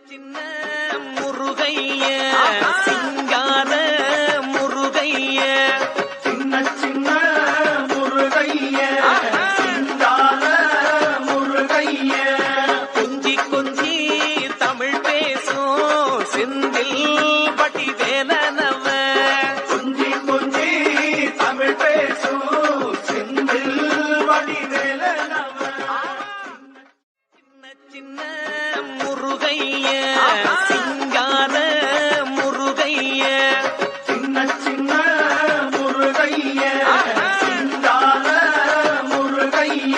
சின்ன முருகைய சிங்கார முருகைய சின்ன சின்ன முருகைய சிங்கார முருகைய கொஞ்சி கொஞ்சி தமிழ் பேசும் செந்தில் பட்டி வேலனவ கொஞ்சி கொஞ்சி தமிழ் பேசும் செந்தில் பட்டி வேலனவ சின்ன சின்ன முருகைய சிங்கார முருகைய சின்ன சின்ன முருகைய சிங்கார முருகைய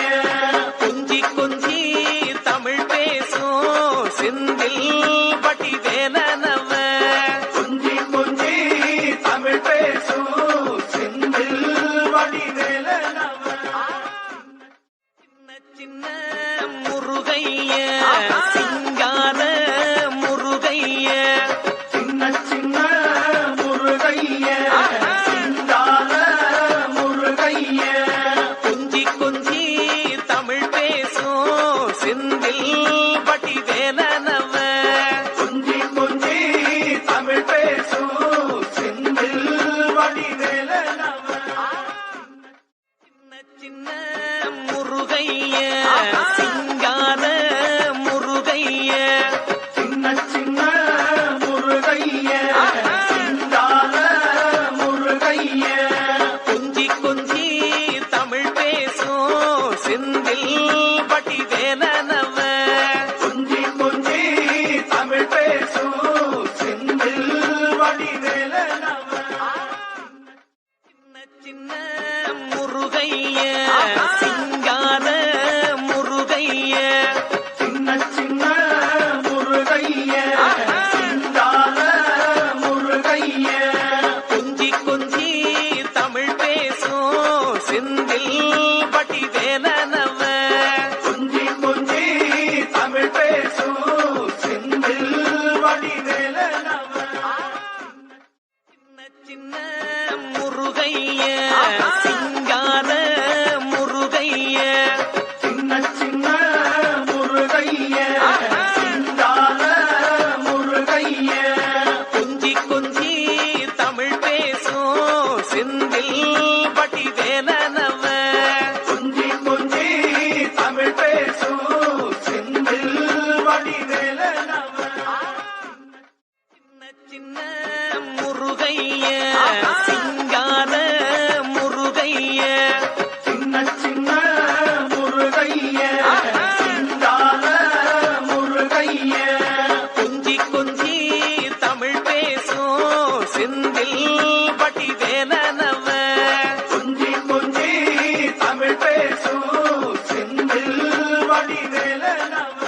கொஞ்சி கொஞ்சி தமிழ் பேசும் செந்தில் பட்டி வேலனவ கொஞ்சி கொஞ்சி தமிழ் பேசும் செந்தில் பட்டி வேலனவ சின்ன சின்ன முருகைய சிங்கார முருகைய சின்ன சின்ன முருகைய சிங்கார முருகைய கொஞ்சி கொஞ்சி தமிழ் பேசும் செந்தில் பட்டி வேலனவ கொஞ்சி கொஞ்சி தமிழ் பேசும் செந்தில் பட்டி வேலனவ சின்ன சின்ன முருகைய சிங்கார முருகைய சின்ன சின்ன முருகைய சிங்கார முருகைய கொஞ்சி கொஞ்சி தமிழ் பேசும் செந்தில் பட்டி வேலனவ கொஞ்சி கொஞ்சி தமிழ் பேசும் செந்தில் பட்டி வேலனவ சின்ன சின்ன முருகைய சிங்கார முருகைய சின்ன சின்ன முருகைய சிங்கார முருகைய கொஞ்சி கொஞ்சி தமிழ் பேசும் செந்தில் பட்டி வேலனவ கொஞ்சி கொஞ்சி தமிழ் பேசும் செந்தில் பட்டி வேலனவ சின்ன சின்ன முருகைய சிங்கார முருகைய சின்ன சின்ன முருகைய சிங்கார முருகைய கொஞ்சி கொஞ்சி தமிழ் பேசும் செந்தில் பட்டி வேலனவ கொஞ்சி கொஞ்சி தமிழ் பேசும் செந்தில் பட்டி வேலனவ சின்ன சின்ன முருகைய சிங்கார முருகைய சின்ன சின்ன முருகைய சிங்கார முருகைய கொஞ்சி கொஞ்சி தமிழ் பேசும் செந்தில் பட்டி வேலனவ கொஞ்சி கொஞ்சி தமிழ் பேசும் செந்தில் பட்டி வேலனவ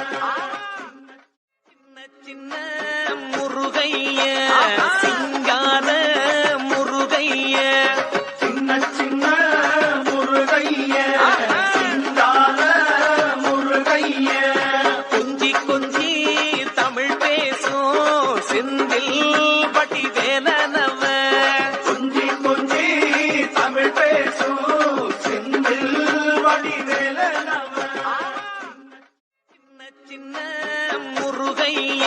சின்ன சின்ன முருகைய சிங்கார முருகைய சின்ன சின்ன முருகைய சிங்கார முருகைய கொஞ்சி கொஞ்சி தமிழ் பேசும் செந்தில் பட்டி வேலனவ கொஞ்சி கொஞ்சி தமிழ் பேசும் செந்தில் பட்டி வேலனவ சின்ன சின்ன முருகைய